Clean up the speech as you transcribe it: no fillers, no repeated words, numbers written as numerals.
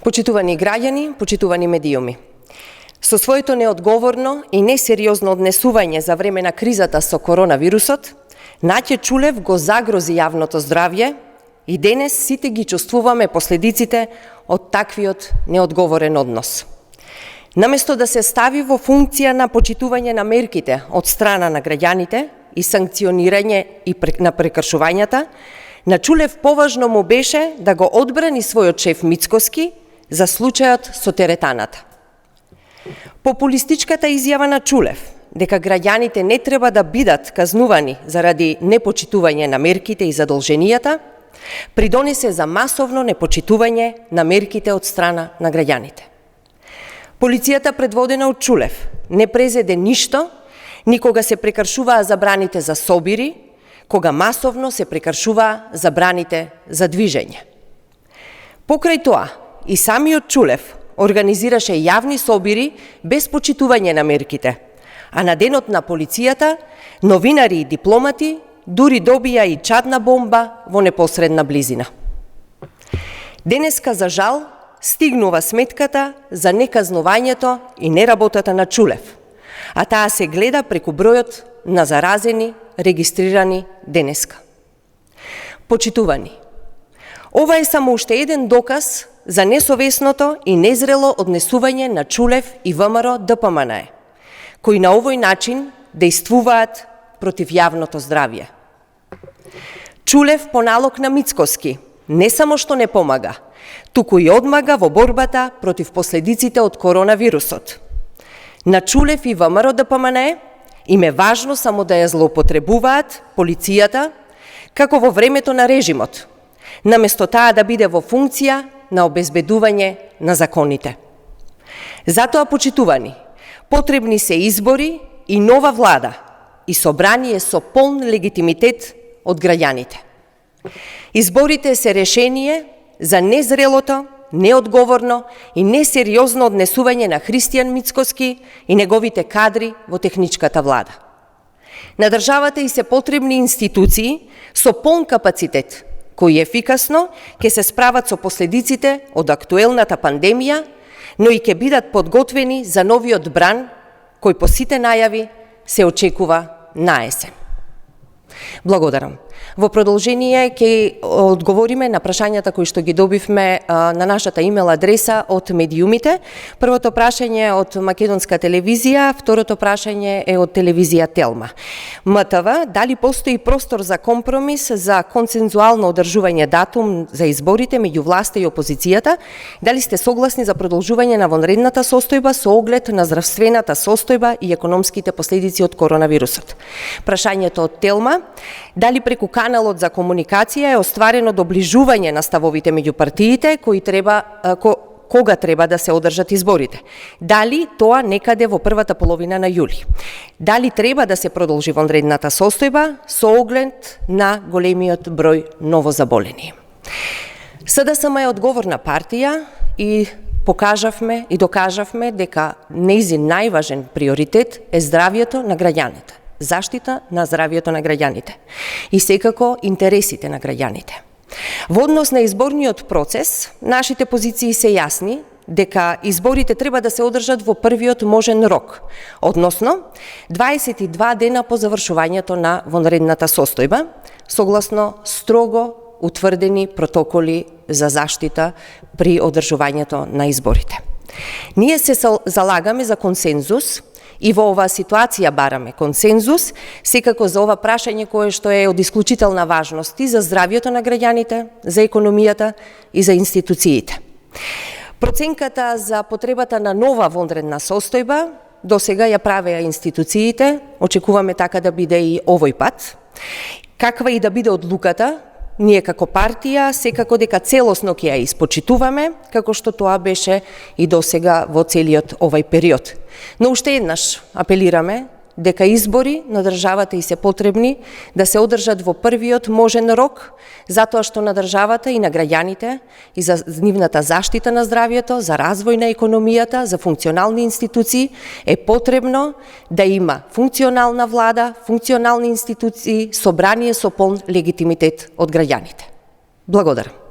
Почитувани граѓани, почитувани медиуми, со своето неодговорно и несериозно однесување за време на кризата со коронавирусот, Наќе Чулев го загрози јавното здравје и денес сите ги чувствуваме последиците од таквиот неодговорен однос. Наместо да се стави во функција на почитување на мерките од страна на граѓаните и санкционирање на прекршувањата, на Чулев поважно му беше да го одбрани својот шеф Мицкоски за случајот со теретаната. Популистичката изјава на Чулев дека граѓаните не треба да бидат казнувани заради непочитување на мерките и задолженијата, придонесе за масовно непочитување на мерките од страна на граѓаните. Полицијата предводена од Чулев не презеде ништо, никога се прекршуваа забраните за собири, кога масовно се прекршуваа забраните за движење. Покрај тоа, и самиот Чулев организираше јавни собири без почитување на мерките, а на денот на полицијата, новинари и дипломати дури добија и чадна бомба во непосредна близина. Денеска, за жал, стигнува сметката за неказнувањето и неработата на Чулев, а таа се гледа преку бројот на заразени, регистрирани денеска. Почитувани, ова е само уште еден доказ за несовесното и незрело однесување на Чулев и ВМРО ДПМНЕ, кои на овој начин дејствуваат против јавното здравје. Чулев по налог на Мицкоски не само што не помага, туку и одмага во борбата против последиците од коронавирусот. На Чулев и ВМРО ДПМНЕ им е важно само да ја злоупотребуваат полицијата, како во времето на режимот, наместо таа да биде во функција на обезбедување на законите. Затоа, почитувани, потребни се избори и нова влада и собрание со полн легитимитет од граѓаните. Изборите се решение за незрелото, неодговорно и несериозно однесување на Христијан Мицкоски и неговите кадри во техничката влада. На државата и се потребни институции со полн капацитет, кои ефикасно ќе се справат со последиците од актуелната пандемија, но и ќе бидат подготвени за новиот бран, кој по сите најави се очекува на есен. Благодарам. Во продолжение ќе одговориме на прашањата кои што ги добивме на нашата имейл адреса од медиумите. Првото прашање е од Македонска телевизија, второто прашање е од телевизија Телма. МТВ, дали постои простор за компромис за консензуално одржување датум за изборите меѓу власта и опозицијата? Дали сте согласни за продолжување на вонредната состојба со оглед на здравствената состојба и економските последици од коронавирусот? Прашањето од Телма, дали преку каналот за комуникација е остварено доближување на ставовите меѓу партиите кога треба да се одржат изборите? Дали тоа некаде во првата половина на јули? Дали треба да се продолжи вонредната состојба со оглед на големиот број новозаболени? СДСМ е одговорна партија и покажавме и докажавме дека нејзин најважен приоритет е здравјето на граѓаните. Заштита на здравјето на граѓаните и секако интересите на граѓаните. Во однос на изборниот процес, нашите позиции се јасни дека изборите треба да се одржат во првиот можен рок, односно 22 дена по завршувањето на вонредната состојба, согласно строго утврдени протоколи за заштита при одржувањето на изборите. Ние се залагаме за консензус и во оваа ситуација бараме консензус, секако за ова прашање кое што е од исклучителна важност и за здравјето на граѓаните, за економијата и за институциите. Проценката за потребата на нова вонредна состојба досега ја правеа институциите, очекуваме така да биде и овој пат. Каква и да биде одлуката, ние како партија секако дека целосно ќе ја испочитуваме, како што тоа беше и досега во целиот овај период. Но уште еднаш апелираме дека избори на државата и се потребни да се одржат во првиот можен рок, затоа што на државата и на граѓаните и за нивната заштита на здравјето, за развој на економијата, за функционални институции е потребно да има функционална влада, функционални институции, собрание со полн легитимитет од граѓаните. Благодарам.